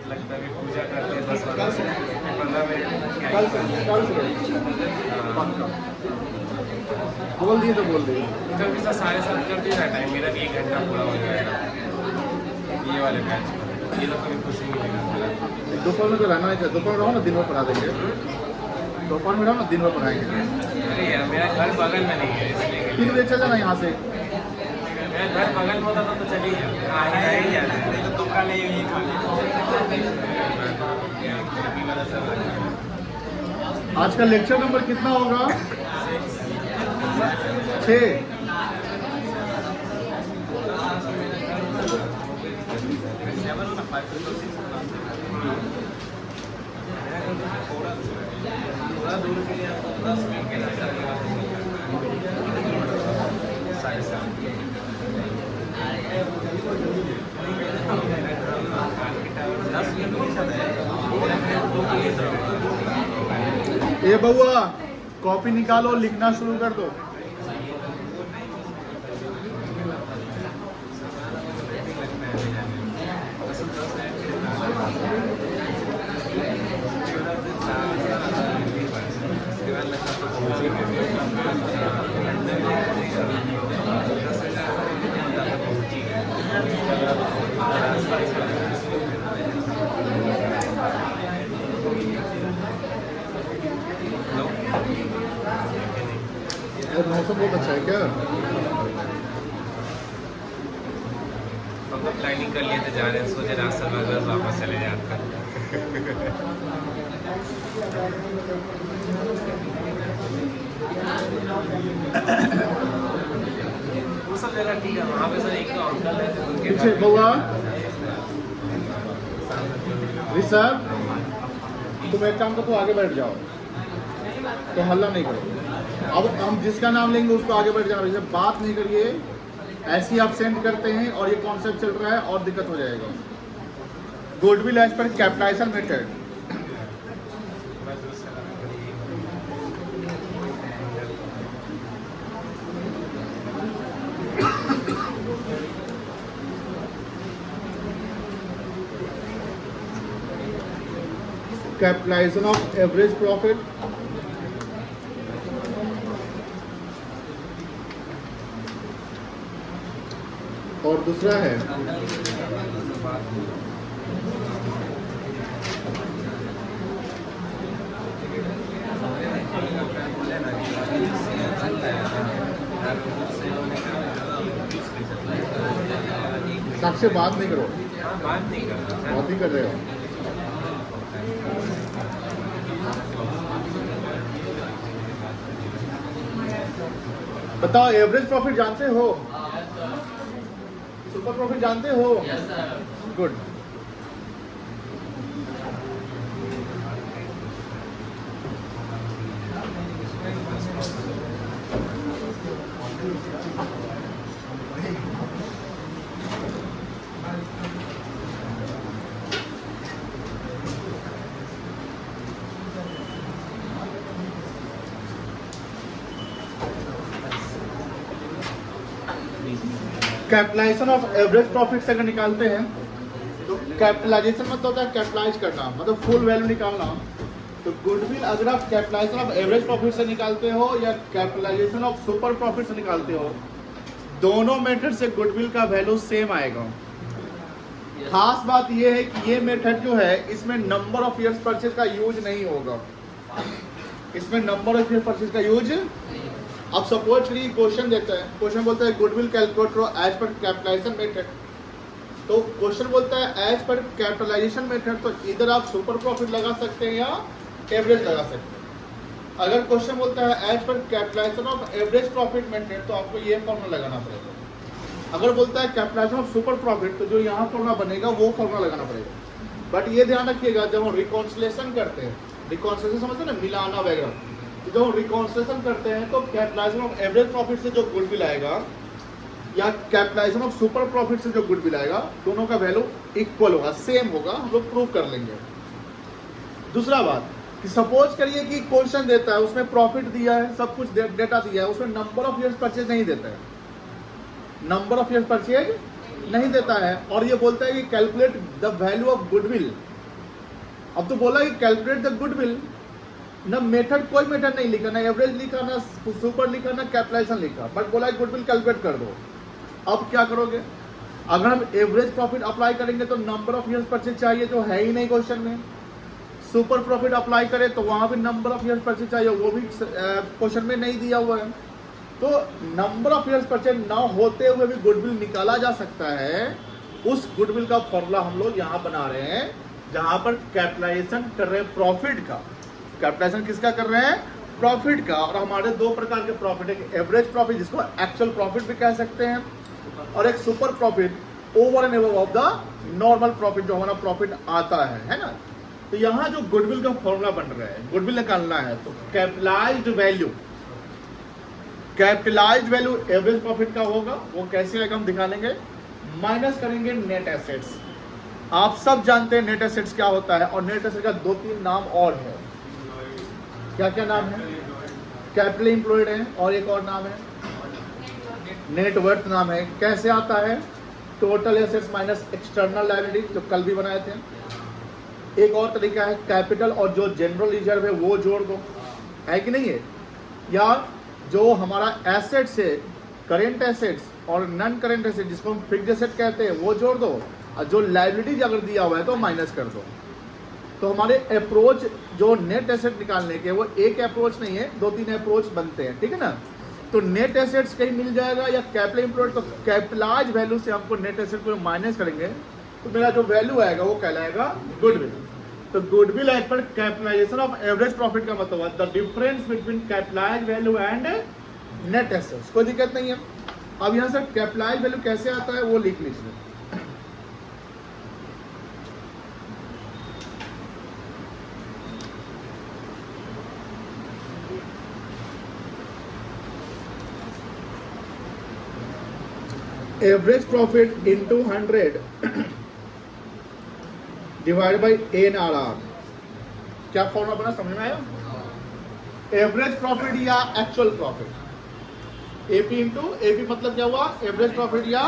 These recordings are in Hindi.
लगता है पूजा करते हैं 10-15 मिनट कल से पक्का बोल दिए तो बोल दिए। कभी सा 7:30 कर दिया टाइम, मेरा भी 1 घंटा पूरा हो जाएगा ये वाले मैच में। ये लोग कभी खुशी मिलेगा। दोपहर में तो रहना ही चाहिए, दोपहर में रहो ना, दिन भर पढ़ा देंगे। दोपहर में रहो ना, दिन भर पढ़ाएंगे। अरे यार मेरा घर बगल में नहीं है इसलिए 3 बजे चल जाना यहाँ से। मेरा घर बगल में होता तो चली जाते। आना ही जाना है तो तुम का नहीं यही आज का लेक्चर नंबर कितना होगा? 6। थोड़ा दूर के लिए 10 मिनट के लिए 10 मिनट। ये बउआ कॉपी निकालो, लिखना शुरू कर दो। और मौसम बहुत अच्छा है क्या? हम तो प्लानिंग कर लिए थे जा रहे हैं, सोचे रास्ते में घर वापस चले जाते। वो सब जगह ठीक है, वहाँ पे सर एक तो अंकल है उनके पीछे बउआ सर, तुम एक काम करो, तो आगे बैठ जाओ, तो हल्ला नहीं करो। अब हम जिसका नाम लेंगे उसको आगे बैठ जाना, जब बात नहीं करिए, ऐसे ही आप सेंड करते हैं और ये कॉन्सेप्ट चल रहा है और दिक्कत हो जाएगा। Goodwill as per capitalisation method. Capitalisation of average profit, और दूसरा है सबसे बात नहीं करो, बात नहीं करना। बात ही कर रहे हो। बताओ, एवरेज प्रॉफिट जानते हो? सुपर प्रॉफिट जानते हो? Good. Capitalisation of average profit से अगर निकालते हैं तो कैपिटलाइजेशन मतलब होता है कैपिटलाइज करना, मतलब फुल वैल्यू निकालना। तो गुडविल अगर आप कैपिटलाइजेशन ऑफ एवरेज प्रॉफिट से निकालते हो या कैपिटलाइजेशन ऑफ सुपर प्रॉफिट से निकालते हो, दोनों मेथड से गुडविल का वैल्यू सेम आएगा। खास बात यह है कि ये मेथड जो है इसमें नंबर ऑफ ईयर्स परचेज का यूज नहीं होगा। इसमें नंबर ऑफ ईयर्स परचेज का यूज, अब सपोज करिए क्वेश्चन देता है, क्वेश्चन बोलता है गुडविल कैलकुलेट करो एज पर कैपिटलाइजेशन मेथड। तो क्वेश्चन बोलता है एज पर कैपिटलाइजेशन मेथड, तो इधर आप सुपर प्रॉफिट लगा सकते हैं या एवरेज लगा सकते हैं। अगर क्वेश्चन बोलता है as per capitalisation of average profit method, तो आपको ये फॉर्मूला लगाना पड़ेगा। अगर बोलता है कैपिटलाइजेशन ऑफ सुपर प्रॉफिट, तो जो यहाँ फॉर्मूला बनेगा वो फॉर्मूला लगाना पड़ेगा। बट ये ध्यान रखिएगा, जब हम रिकॉन्सिलेशन करते हैं, रिकॉन्सिलेशन समझते हैं ना, मिलाना वगैरह, जब हम रिकॉन्सिलेशन करते हैं तो कैपिटलाइजेशन ऑफ एवरेज प्रॉफिट से जो गुडविल आएगा या कैपिटलाइजेशन ऑफ सुपर प्रॉफिट से जो गुडविल आएगा, दोनों का वैल्यू इक्वल होगा, सेम होगा। हम लोग प्रूव कर लेंगे। दूसरा बात कि सपोज करिए कि क्वेश्चन देता है, उसमें प्रॉफिट दिया है, सब कुछ डेटा दिया है, उसमें नंबर ऑफ ईयर्स परचेज नहीं देता है, नंबर ऑफ ईयर्स परचेज नहीं देता है, और ये बोलता है कि calculate the value of goodwill अब तो बोला कि कैलकुलेट द गुडविल, ना मेथड, कोई मेथड नहीं लिखा, ना एवरेज लिखा, ना सुपर लिखा, ना कैपिटलाइजेशन लिखा, बट बोला गुडविल कैलकुलेट कर दो। अब क्या करोगे? अगर हम एवरेज प्रॉफिट अप्लाई करेंगे तो नंबर ऑफ ईयर्स परचेज चाहिए, जो है ही नहीं क्वेश्चन में। सुपर प्रॉफिट अप्लाई करें तो वहां भी नंबर ऑफ ईयर्स परचेज चाहिए, वो भी क्वेश्चन में नहीं दिया हुआ है। तो नंबर ऑफ ईयर्स परचेज ना होते हुए भी गुडविल निकाला जा सकता है। उस गुडविल का फॉर्मूला हम लोग यहाँ बना रहे हैं, जहां पर कैपिटलाइजेशन कर रहे हैं प्रॉफिट का। कैपिटलाइजेशन किसका कर रहे हैं? प्रॉफिट का। और हमारे दो प्रकार के प्रॉफिट है, एवरेज प्रॉफिट जिसको एक्चुअल प्रॉफिट भी कह सकते हैं, और एक super profit over and above of the normal profit, जो हमारा प्रॉफिट आता है ना। तो यहाँ जो गुडविल का फॉर्मूला बन रहा है, गुडविल निकालना है, तो capitalised value, capitalised value average profit का होगा। वो कैसे आएगा हम दिखा देंगे। माइनस करेंगे नेट एसेट्स। आप सब जानते हैं नेट एसेट्स क्या होता है, और नेट एसेट का 2-3 नाम और है। क्या क्या नाम है? कैपिटल एम्प्लॉयड है, और एक और नाम है नेटवर्थ नाम है। कैसे आता है? Total assets minus external liability, जो कल भी बनाए थे। एक और तरीका है कैपिटल और जो जनरल रिजर्व है वो जोड़ दो, है कि नहीं है? या जो हमारा एसेट्स है, करेंट एसेट्स और नॉन करेंट एसेट, जिसको हम फिक्स्ड एसेट कहते हैं, वो जोड़ दो, और जो लायबिलिटीज अगर दिया हुआ है तो माइनस कर दो। तो हमारे अप्रोच जो नेट एसेट निकालने के, वो एक अप्रोच नहीं है, 2-3 अप्रोच बनते हैं, ठीक है ना। तो नेट एसेट्स कहीं मिल जाएगा, या कैपिटल एम्प्लॉयड, तो कैपिटलाइज वैल्यू से हमको नेट एसेट को माइनस करेंगे तो मेरा जो वैल्यू आएगा वो कहलाएगा गुडविल। तो goodwill as per capitalisation of average profit का मतलब the difference between capitalise value and net assets. कोई दिक्कत नहीं है। अब यहाँ से कैपिटलाइज वैल्यू कैसे आता है वो लिख लीजिए। Average profit into 100 divide by NRR। क्या फॉर्मूला बना, समझ में आया? एवरेज प्रॉफिट या actual profit, AP into AP मतलब क्या हुआ? एवरेज प्रॉफिट या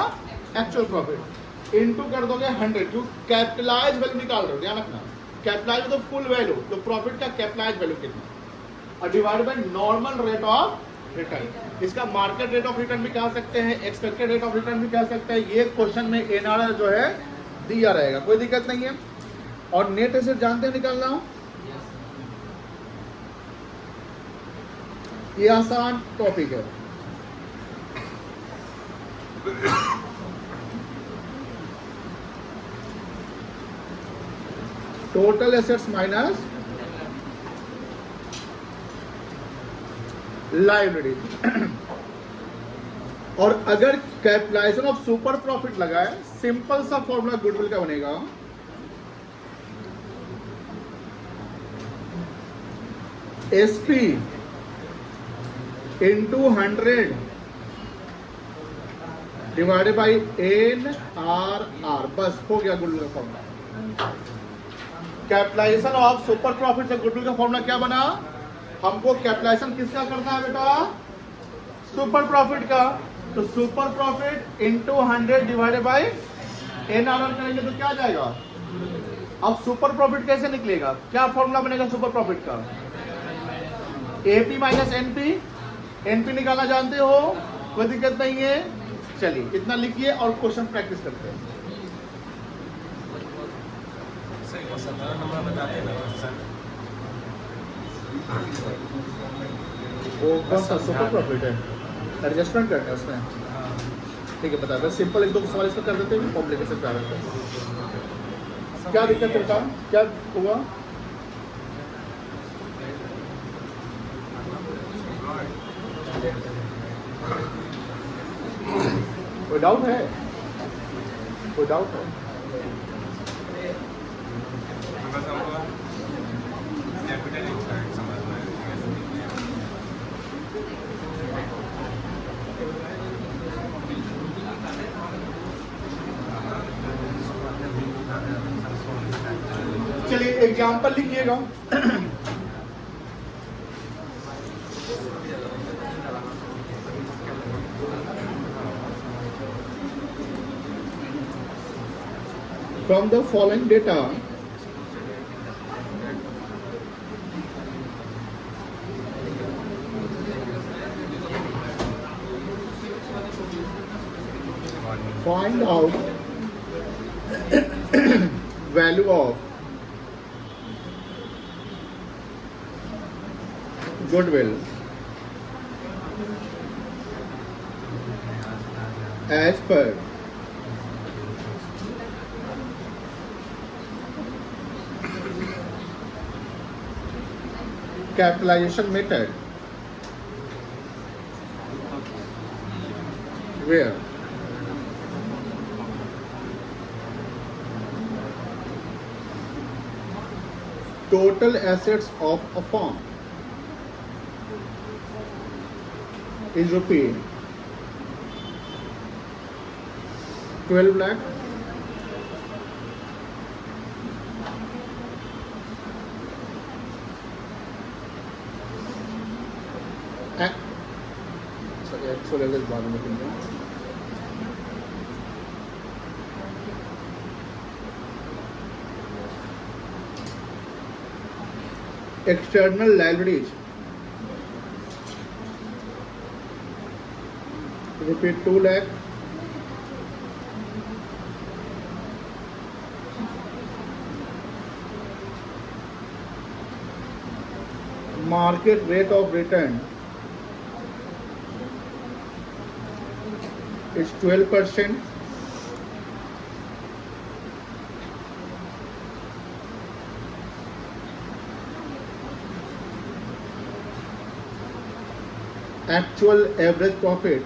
एक्चुअल प्रॉफिट, इंटू कर दोगे 100, क्यों? कैपिटलाइज वैल्यू निकाल रहे हो, ध्यान रखना। कैपिटलाइज तो फुल वैल्यू, तो प्रॉफिट का कैपिटलाइज वैल्यू कितना, और divide by normal rate of return. इसका मार्केट रेट ऑफ रिटर्न भी कह सकते हैं, एक्सपेक्टेड रेट ऑफ रिटर्न भी कह सकते हैं। ये क्वेश्चन में NRR जो है दिया रहेगा, कोई दिक्कत नहीं है। और नेट एसेट जानते हैं निकालना, ये आसान टॉपिक है। Total assets minus liability. और अगर कैपिटलाइजेशन ऑफ सुपर प्रॉफिट लगाए, सिंपल सा फॉर्मूला गुडविल का बनेगा, SP into 100 divided by NRR। बस हो गया गुडविल का formula. Capitalisation of super profit से गुडविल का फॉर्मूला क्या बना? हमको कैपिटलाइजेशन किसका करना है बेटा? सुपर प्रॉफिट का। तो super profit into 100 divided by NRR करेंगे तो क्या जाएगा? अब सुपर प्रॉफिट कैसे निकलेगा? क्या फॉर्मूला बनेगा सुपर प्रॉफिट का? AP minus NP। NP निकालना जानते हो, कोई दिक्कत नहीं है। चलिए इतना लिखिए और क्वेश्चन प्रैक्टिस करते हैं। वो कौन सा सुपर प्रॉफिट है? एडजस्टमेंट करना है उसमें, ठीक है बता दो। सिंपल एक दो सवाल इसमें कर देते हैं, कॉम्प्लिकेशन कर देते हैं। क्या दिक्कत होता है, क्या हुआ? कोई डाउट है? कोई डाउट है? चलिए एग्जाम्पल लिखिएगा। From the following data, Find out value of goodwill as per capitalization method, where total assets of a firm is rupee 12 lakh sorry actually this बाद में करेंगे external liabilities rupee 2 lakh market rate of return is 12%. Actual average profit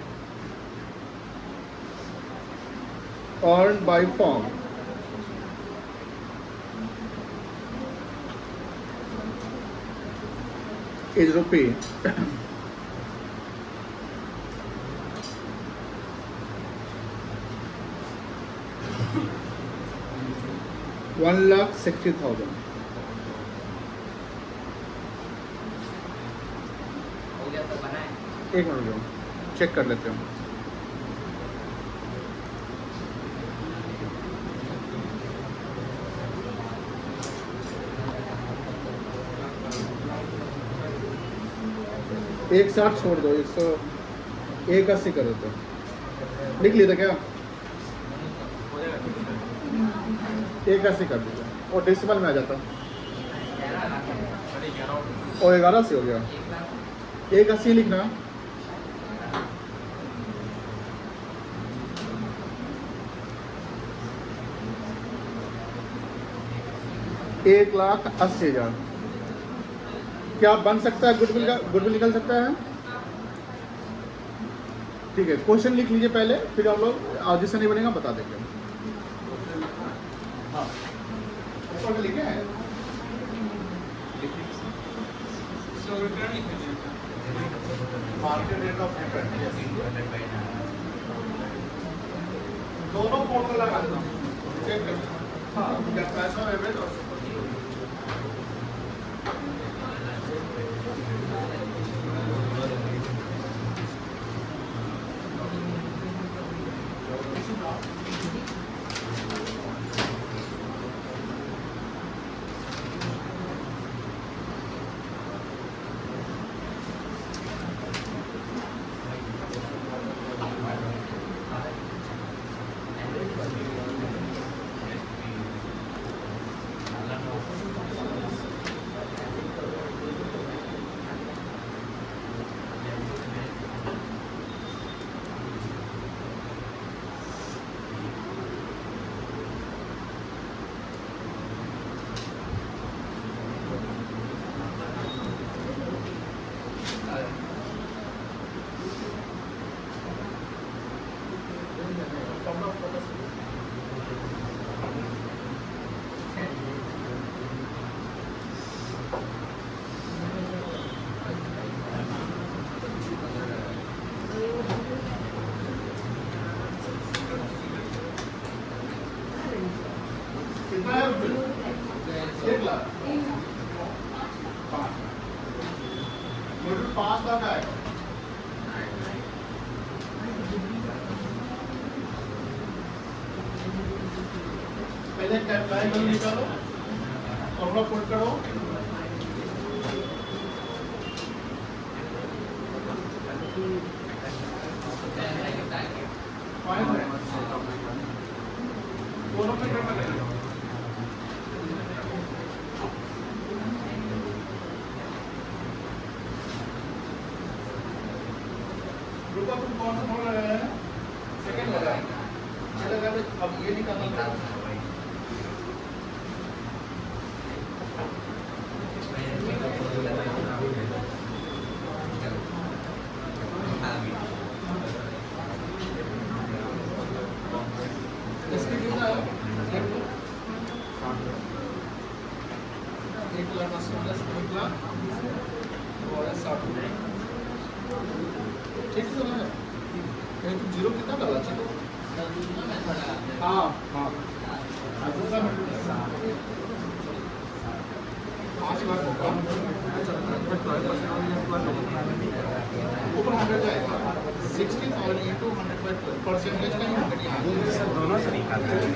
earned by firm is rupee 1,60,000. एक मिनट रुको चेक कर लेते हैं. एक साथ छोड़ दो 181 कर देते. लिख लिया था क्या? 180 कर दीजिए और डेसिमल में आ जाता और 11 से हो गया. 180 लिखना. एक लाख 80,000 क्या बन सकता है? गुडविल का गुडविल निकल सकता है. ठीक है क्वेश्चन लिख लीजिए पहले फिर हम लोग जिससे नहीं बनेगा बता देंगे. हाँ लिखे हैं मार्केट रेट ऑफ रिटर्न दोनों फोटो लगा देता हूँ. चेक कर. हाँ पैसा एवरेज और पाँच लाख आएगा. पहले कैपिटलाइज वैल्यू निकालो फॉर्मूला पुट करो. फाइन ऊपर तुम कौन सा बोल रहे हैं? सेकंड वाला चलेगा तो अब ये निकालना पड़ेगा। इसकी कितना है? 1,80,000 और 60 ठीक है ना? ये तो जीरो कितना डाला चलो? हाँ हाँ। दूसरा 5 लाख होगा। ऊपर 100 जाएगा। 60,000 into 100 परसेंटेज का ही 100 यहाँ। दोनों से निकालते हैं।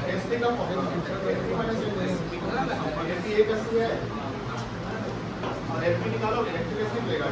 एसटी का एक अस्सी है और एफपी निकालोगे एफपी मिलेगा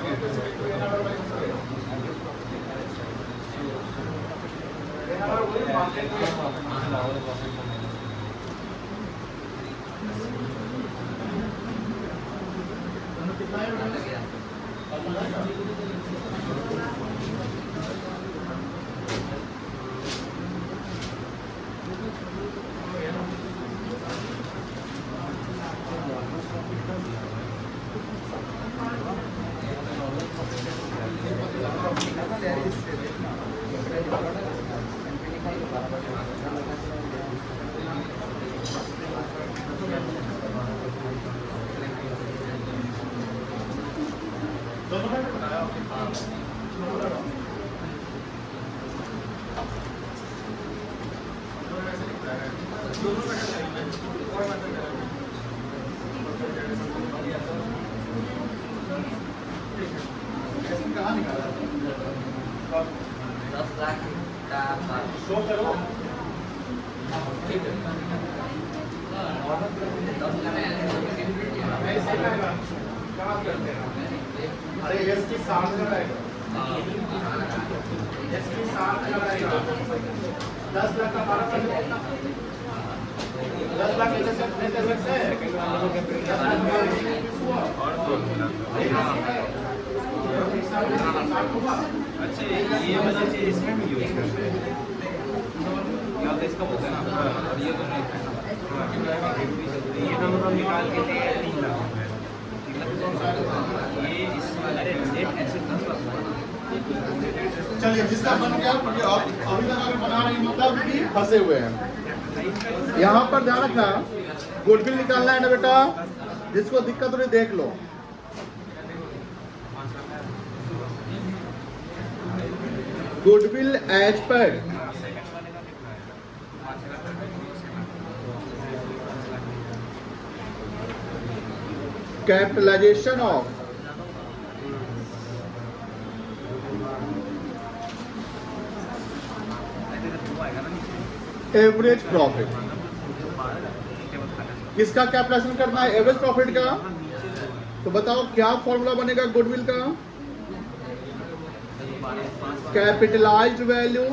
कहाँ निकाला 10 लाख का शो करो 10 का ऐसे रहेगा क्या करते हैं अरे एस की 60 का रहेगा एस की 60 का रहेगा 10 लाख का 12% 10 लाख के से अच्छा ये वाला चीज इसमें भी यूज करते हैं क्या होता है इसका होता है ना और ये दोनों ये दोनों हम निकाल के ले 3 लाख रुपए ये इस वाला डेट ऐसे 10 लाख चलिए जिसका बन गया क्योंकि अभी तक अगर बना नहीं मतलब कि फंसे हुए हैं यहाँ पर ध्यान रखना गुडविल निकालना है ना बेटा जिसको दिक्कत हो रही देख लो goodwill as per capitalisation of average profit किसका कैपिटलाइजेशन करना है एवरेज प्रॉफिट का तो बताओ क्या फॉर्मूला बनेगा गुडविल का capitalised value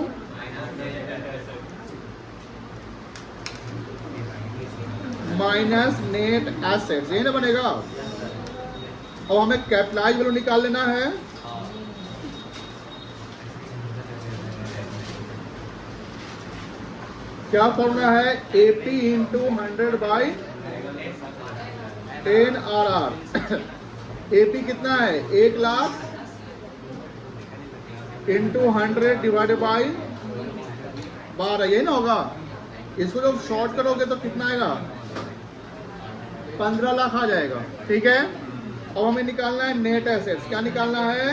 minus net assets यही ना बनेगा अब हमें कैपिटलाइज्ड वैल्यू निकाल लेना है क्या फॉर्मूला है AP into 100 by 10 RR AP कितना है 1 लाख इंटू 100 डिवाइडेड बाई 12 यही ना होगा इसको जब शॉर्ट करोगे तो कितना आएगा 15 लाख आ जाएगा ठीक है अब हमें निकालना है नेट एसेट्स क्या निकालना है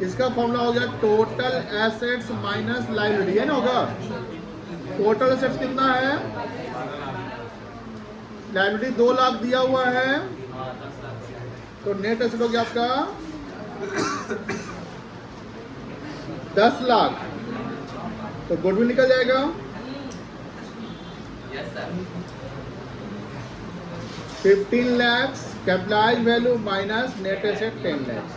इसका फॉर्मूला हो गया टोटल एसेट्स माइनस लायबिलिटी है ना होगा टोटल एसेट्स कितना है लायबिलिटी 2 लाख दिया हुआ है तो नेट एसेट हो गया आपका 10 लाख तो गुडविल निकल जाएगा yes sir 15 lakhs capitalised value minus net asset 10 lakhs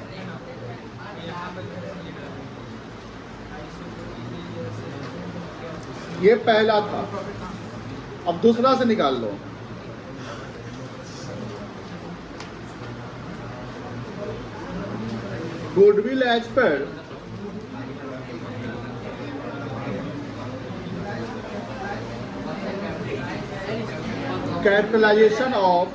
ये पहला था, अब दूसरा से निकाल लो। Goodwill as per capitalisation of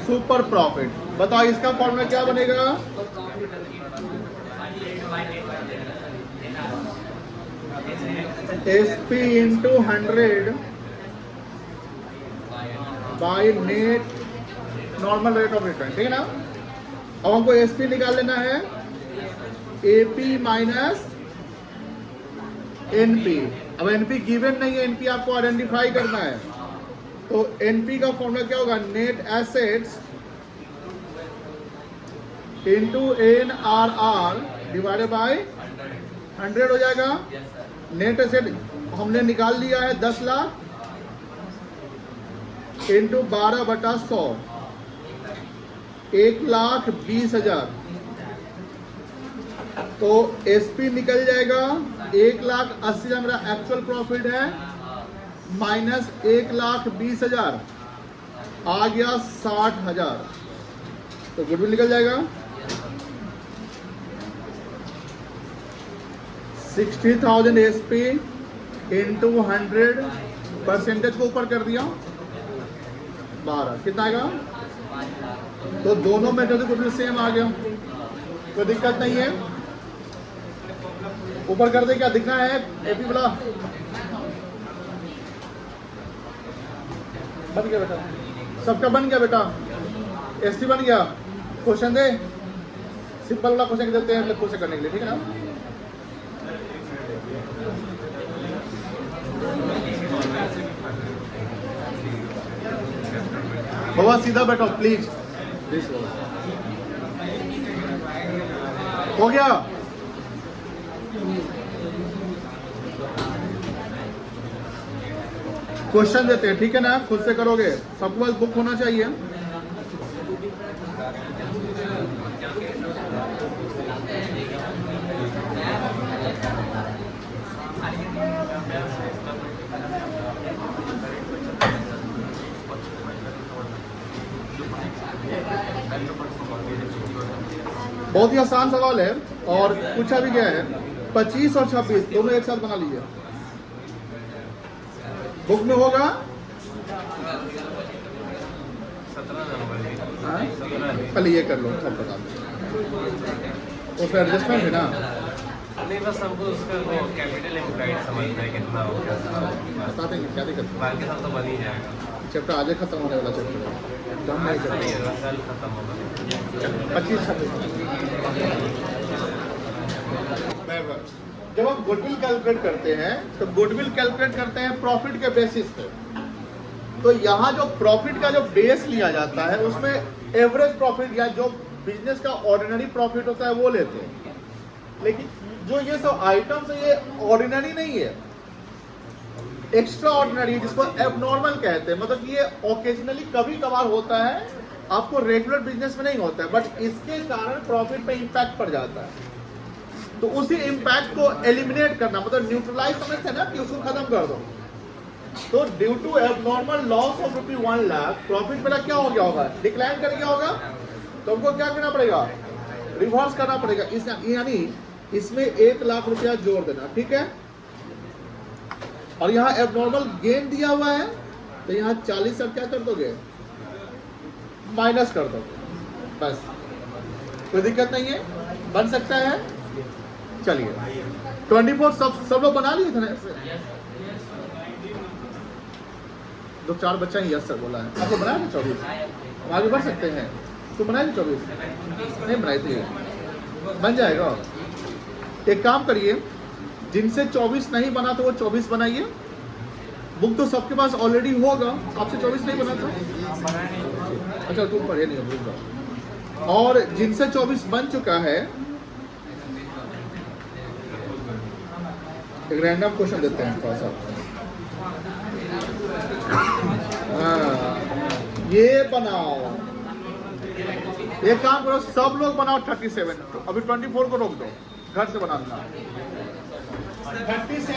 super profit. बताओ इसका फॉर्मूला क्या बनेगा? SP into 100 by net normal rate of return, ठीक है ना। अब हमको SP निकाल लेना है, AP माइनस NP। अब NP गिवन नहीं है, NP आपको आइडेंटिफाई करना है। तो NP का फॉर्मूला क्या होगा? Net assets into NRR divided by 100 हो जाएगा। नेट एसेट हमने निकाल लिया है 10 लाख इंटू 12/100 1,20,000। तो SP निकल जाएगा 1,80,000 मेरा एक्चुअल प्रॉफिट है, माइनस 1,20,000 आ गया 60,000। तो गुडविल निकल जाएगा 60,000 SP इंटू 100, परसेंटेज को ऊपर कर दिया 12, कितना आएगा? तो दोनों मेथड से गुडविल सेम आ गया, कोई दिक्कत नहीं है। ऊपर कर दे, क्या दिखना है? एपी बोला बन गया बेटा, सबका बन गया बेटा, एसटी बन गया। क्वेश्चन दे, सिंपल वाला क्वेश्चन देते हैं खुद से करने के लिए, ठीक है ना। बहुत सीधा बैठो प्लीज, हो गया। क्वेश्चन देते हैं, ठीक है ना, खुद से करोगे, सबके पास बुक होना चाहिए। बहुत ही आसान सवाल है और पूछा भी गया है। 25 और 26 दोनों एक साथ बना लीजिए, बुक में होगा। 17 पहले ये कर लो, सब बता दो, उसमें एडजस्टमेंट है ना। नहीं बस हमको उसका वो कैपिटल एम्प्लॉयड समझना है कितना हो गया, बता देंगे, क्या दिक्कत है। बाकी सब तो बन ही जाएगा। चैप्टर आज ही खत्म होने वाला चैप्टर है, तो हम नहीं करेंगे। कल खत्म होगा। 25-26 जब हम गुडविल कैलकुलेट करते हैं तो गुडविल कैलकुलेट करते हैं प्रॉफिट के बेसिस पे। तो यहाँ जो प्रॉफिट का जो बेस लिया जाता है उसमें एवरेज प्रॉफिट या जो बिजनेस का ऑर्डिनरी प्रॉफिट होता है वो लेते हैं। लेकिन जो ये सब आइटम्स है ये ऑर्डिनरी नहीं है, एक्स्ट्रा ऑर्डिनरी, जिसको एबनॉर्मल कहते हैं। मतलब ये ओकेजनली कभी कभार होता है, आपको रेगुलर बिजनेस में नहीं होता है, बट इसके कारण प्रॉफिट पे इंपैक्ट पड़ जाता है। तो उसी इंपैक्ट को एलिमिनेट करना, मतलब न्यूट्रलाइज समझते हैं ना, कि उसको खत्म कर दो। तो due to abnormal loss of ₹1 lakh profit मेरा क्या हो गया होगा? डिक्लाइन कर गया होगा। तो हमको क्या करना पड़ेगा? रिवर्स करना पड़ेगा, यानी इसमें 1 लाख रुपया जोड़ देना, ठीक है। और यहाँ एबनॉर्मल गेन दिया हुआ है तो यहाँ 40 से क्या कर दोगे? माइनस कर दो, बस, कोई दिक्कत नहीं है, बन सकता है। चलिए 24 सब लोग बना लिए थे ना? दो चार बच्चा ही यस सर बोला है। आपको बनाया था 24? आगे बढ़ सकते हैं। तो बनाए थे 24? नहीं बनाए थे, बन जाएगा। एक काम करिए, जिनसे 24 नहीं बना तो वो 24 बनाइए। बुक तो सबके पास ऑलरेडी होगा, आपसे 24 नहीं बना था। अच्छा तुम पढ़े नहीं हो, भूल जाओ। और जिनसे 24 बन चुका है, एक रैंडम क्वेश्चन देते हैं थोड़ा सा। हाँ, ये बनाओ, एक काम करो, सब लोग बनाओ 37। अभी 24 को रोक दो, घर से बना देना। 37